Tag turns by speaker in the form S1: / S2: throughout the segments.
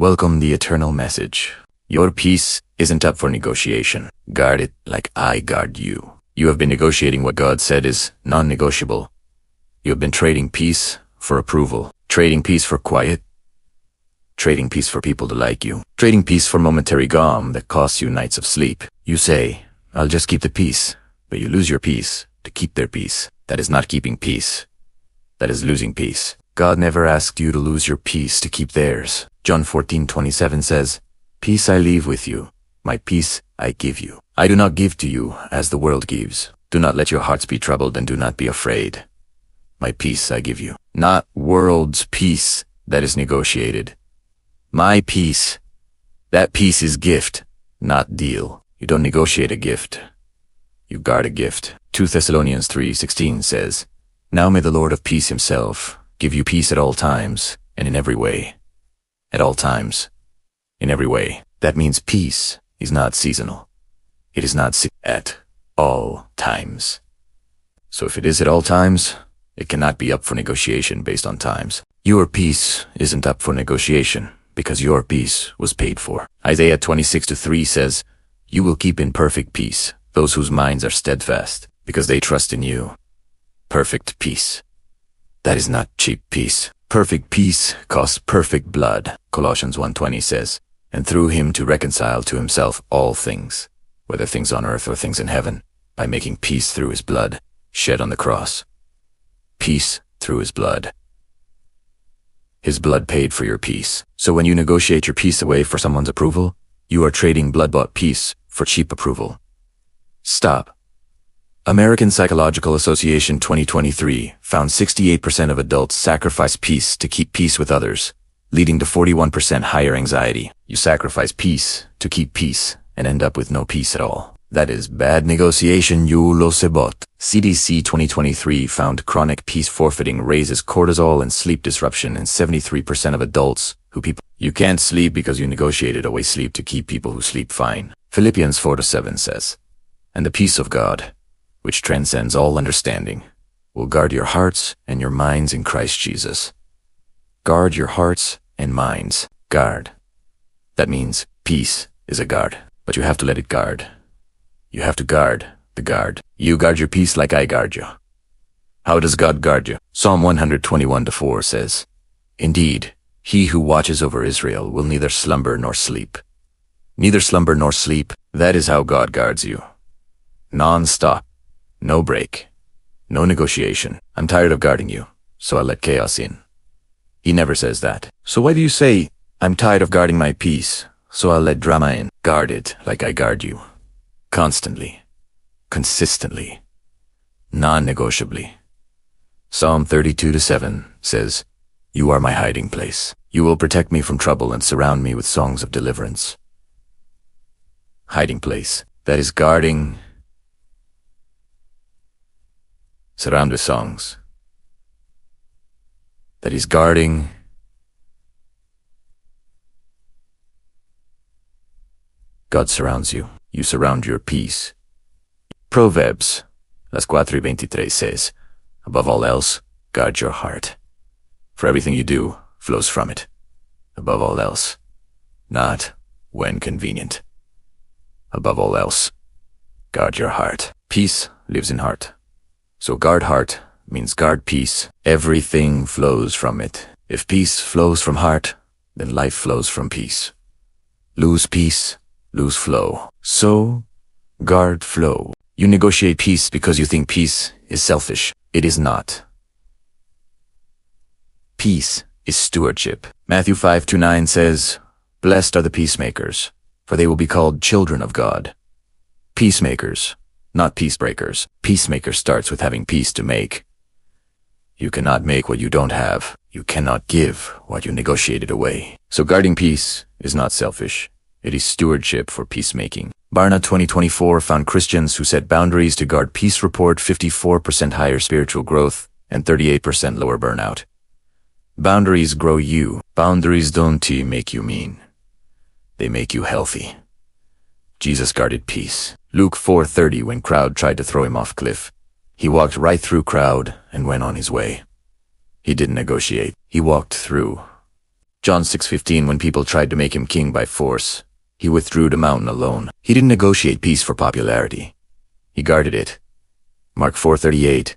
S1: Welcome the eternal message. Your peace isn't up for negotiation. Guard it like I guard you. You have been negotiating what God said is non-negotiable. You have been trading peace for approval, trading peace for quiet, trading peace for people to like you, trading peace for momentary calm that costs you nights of sleep. You say, I'll just keep the peace, but you lose your peace to keep their peace. That is not keeping peace. That is losing peace. God never asked you to lose your peace to keep theirs. John 14:27 says, Peace I leave with you, my peace I give you. I do not give to you as the world gives. Do not let your hearts be troubled and do not be afraid. My peace I give you. Not world's peace that is negotiated. My peace. That peace is gift, not deal. You don't negotiate a gift. You guard a gift. 2 Thessalonians 3:16 says, Now may the Lord of peace himself give you peace at all times and in every way. At all times, in every way. That means peace is not seasonal. It is not at all times. So if it is at all times, it cannot be up for negotiation based on times. Your peace isn't up for negotiation because your peace was paid for. Isaiah 26:3 says, You will keep in perfect peace those whose minds are steadfast because they trust in you. Perfect peace. That is not cheap peace. Perfect peace costs perfect blood. Colossians 1:20 says, And through him to reconcile to himself all things, whether things on earth or things in heaven, by making peace through his blood shed on the cross. Peace through his blood. His blood paid for your peace. So when you negotiate your peace away for someone's approval, you are trading blood-bought peace for cheap approval. Stop. American Psychological Association 2023 found 68% of adults sacrifice peace to keep peace with others, leading to 41% higher anxiety. You sacrifice peace to keep peace and end up with no peace at all. That is bad negotiation, you lo sabot. CDC 2023 found chronic peace forfeiting raises cortisol and sleep disruption in 73% of adults You can't sleep because you negotiated away sleep to keep people who sleep fine. Philippians 4:7 says, And the peace of God, which transcends all understanding, will guard your hearts and your minds in Christ Jesus. Guard your hearts and minds. Guard. That means peace is a guard, but you have to let it guard. You have to guard the guard. You guard your peace like I guard you. How does God guard you? Psalm 121:4 says, Indeed, he who watches over Israel will neither slumber nor sleep. Neither slumber nor sleep, that is how God guards you. Non-stop. No break. No negotiation. I'm tired of guarding you, so I let chaos in. He never says that. So why do you say, I'm tired of guarding my peace, so I'll let drama in? Guard it like I guard you. Constantly. Consistently. Non-negotiably. Psalm 32:7 says, You are my hiding place. You will protect me from trouble and surround me with songs of deliverance. Hiding place. That is guarding. Surround with songs. That is guarding. God surrounds you. You surround your peace. Proverbs, las 4:23 says, Above all else, guard your heart. For everything you do flows from it. Above all else, not when convenient. Above all else, guard your heart. Peace lives in heart. So guard heart means guard peace. Everything flows from it. If peace flows from heart, then life flows from peace. Lose peace, lose flow. So, guard flow. You negotiate peace because you think peace is selfish. It is not. Peace is stewardship. Matthew 5:9 says, Blessed are the peacemakers, for they will be called children of God. Peacemakers, not peacebreakers. Peacemaker starts with having peace to make. You cannot make what you don't have. You cannot give what you negotiated away. So guarding peace is not selfish. It is stewardship for peacemaking. Barna 2024 found Christians who set boundaries to guard peace report 54% higher spiritual growth and 38% lower burnout. Boundaries grow you. Boundaries don't make you mean. They make you healthy. Jesus guarded peace. Luke 4:30, when crowd tried to throw him off cliff, he walked right through crowd and went on his way. He didn't negotiate. He walked through. John 6:15, when people tried to make him king by force, he withdrew to mountain alone. He didn't negotiate peace for popularity. He guarded it. Mark 4:38.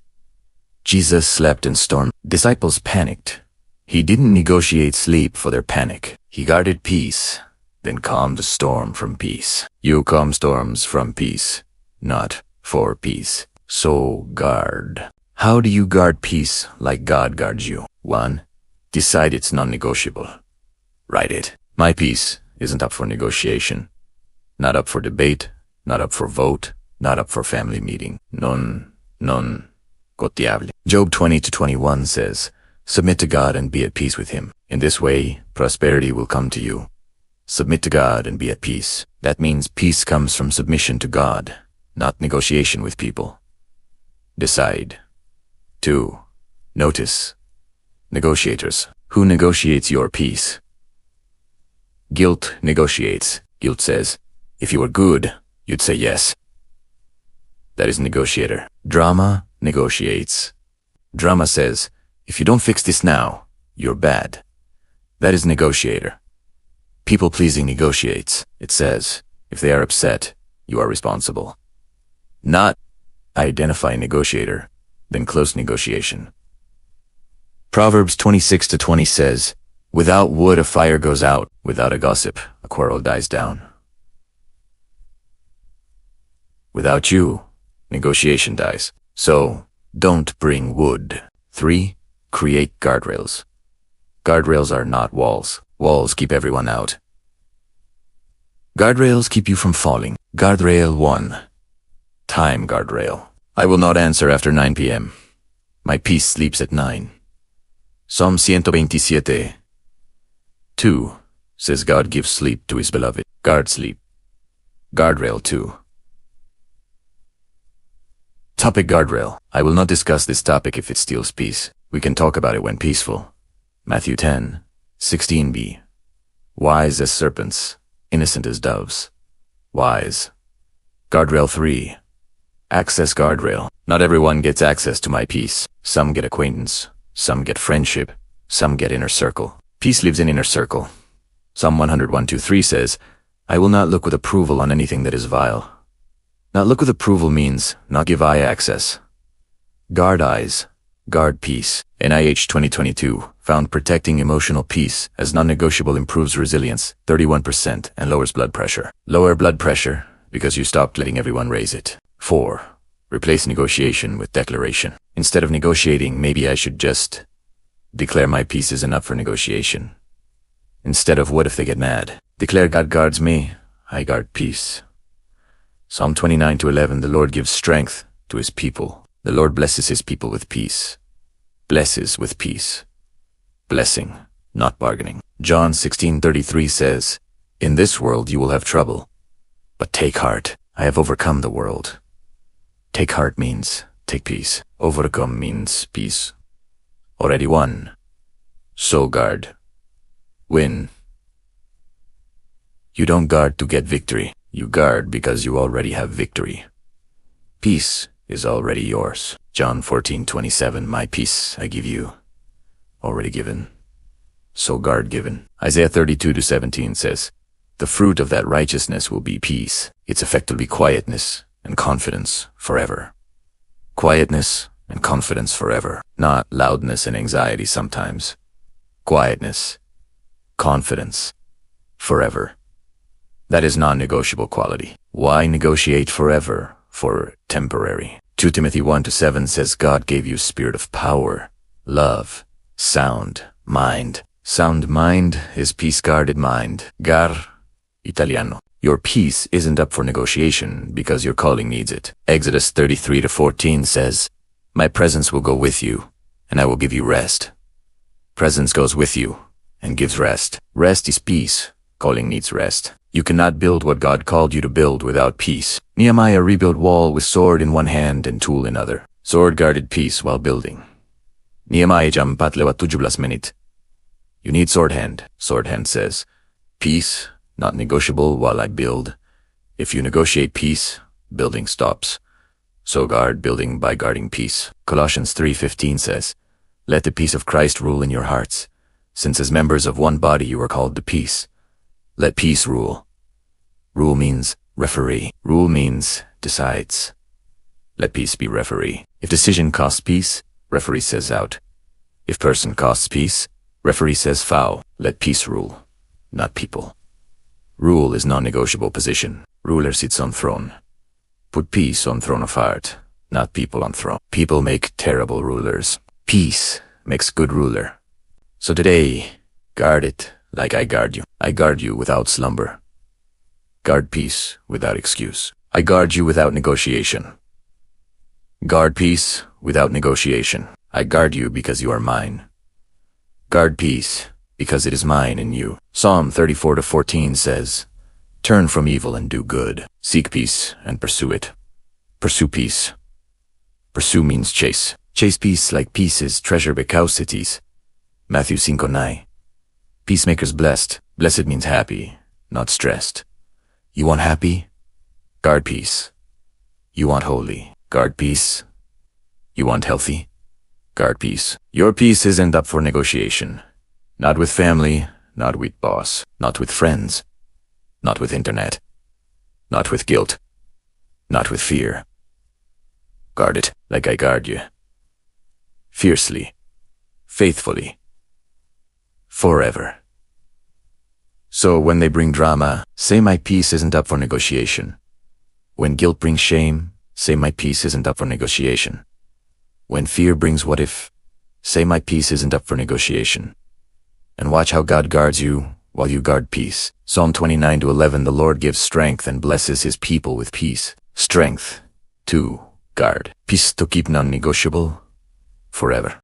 S1: Jesus slept in storm. Disciples panicked. He didn't negotiate sleep for their panic. He guarded peace, then calmed the storm from peace. You calm storms from peace, not for peace. So guard. How do you guard peace like God guards you? 1. Decide it's non-negotiable. Write it. My peace isn't up for negotiation. Not up for debate, not up for vote, not up for family meeting. Non-negotiable. Job 20-21 says, submit to God and be at peace with him. In this way, prosperity will come to you. Submit to God and be at peace. That means peace comes from submission to God, not negotiation with people. Decide. 2. Notice. Negotiators. Who negotiates your peace? Guilt negotiates. Guilt says, if you were good, you'd say yes. That is negotiator. Drama negotiates. Drama says, if you don't fix this now, you're bad. That is negotiator. People-pleasing negotiates. It says, if they are upset, you are responsible. Not identify negotiator, then close negotiation. Proverbs 26-20 says, without wood a fire goes out, without a gossip a quarrel dies down. Without you, negotiation dies. So, don't bring wood. 3. Create guardrails. Guardrails are not walls. Walls keep everyone out. Guardrails keep you from falling. Guardrail 1. Time guardrail. I will not answer after 9 p.m. My peace sleeps at 9. Psalm 127. 2. Says God gives sleep to his beloved. Guard sleep. Guardrail 2. Topic guardrail. I will not discuss this topic if it steals peace. We can talk about it when peaceful. Matthew 10:16b. Wise as serpents, innocent as doves. Wise. Guardrail 3. Access guardrail. Not everyone gets access to my peace. Some get acquaintance. Some get friendship. Some get inner circle. Peace lives in inner circle. Psalm 101:2-3 says, I will not look with approval on anything that is vile. Not look with approval means not give eye access. Guard eyes. Guard peace. NIH 2022 found protecting emotional peace as non-negotiable improves resilience 31% and lowers blood pressure. Lower blood pressure because you stopped letting everyone raise it. 4. Replace negotiation with declaration. Instead of negotiating, maybe I should just declare my peace is enough for negotiation. Instead of what if they get mad? Declare God guards me, I guard peace. Psalm 29-11, the Lord gives strength to his people. The Lord blesses his people with peace. Blesses with peace. Blessing, not bargaining. John 16:33 says, in this world you will have trouble, but take heart, I have overcome the world. Take heart means take peace. Overcome means peace. Already won. So guard. Win. You don't guard to get victory. You guard because you already have victory. Peace is already yours. John 14:27, my peace I give you. Already given. So guard given. Isaiah 32-17 says, the fruit of that righteousness will be peace. Its effect will be quietness and confidence forever. Quietness and confidence forever. Not loudness and anxiety sometimes. Quietness. Confidence. Forever. That is non-negotiable quality. Why negotiate forever for temporary? 2 Timothy 1-7 says God gave you spirit of power, love, sound mind. Sound mind is peace-guarded mind. Gar, Italiano. Your peace isn't up for negotiation because your calling needs it. Exodus 33-14 says, my presence will go with you, and I will give you rest. Presence goes with you and gives rest. Rest is peace. Calling needs rest. You cannot build what God called you to build without peace. Nehemiah rebuilt wall with sword in one hand and tool in other. Sword guarded peace while building. Nehemiah jam 4:17. You need sword hand. Sword hand says, peace, not negotiable while I build. If you negotiate peace, building stops. So guard building by guarding peace. Colossians 3:15 says, let the peace of Christ rule in your hearts, since as members of one body you are called to peace. Let peace rule. Rule means referee. Rule means decides. Let peace be referee. If decision costs peace, referee says out. If person costs peace, referee says foul. Let peace rule, not people. Rule is non-negotiable position. Ruler sits on throne. Put peace on throne of heart, not people on throne. People make terrible rulers. Peace makes good ruler. So today, guard it like I guard you. I guard you without slumber. Guard peace without excuse. I guard you without negotiation. Guard peace without negotiation. I guard you because you are mine. Guard peace because it is mine in you. Psalm 34-14 says, turn from evil and do good. Seek peace and pursue it. Pursue peace. Pursue means chase. Chase peace like pieces treasure Becau cities. Matthew 5:9. Peacemakers blessed. Blessed means happy, not stressed. You want happy? Guard peace. You want holy? Guard peace. You want healthy? Guard peace. Your peace isn't up for negotiation. Not with family, not with boss, not with friends, not with internet, not with guilt, not with fear. Guard it like I guard you. Fiercely, faithfully, forever. So when they bring drama, say my peace isn't up for negotiation. When guilt brings shame, say my peace isn't up for negotiation. When fear brings what if, say my peace isn't up for negotiation. And watch how God guards you while you guard peace. Psalm 29-11, the Lord gives strength and blesses his people with peace. Strength to guard. Peace to keep non-negotiable forever.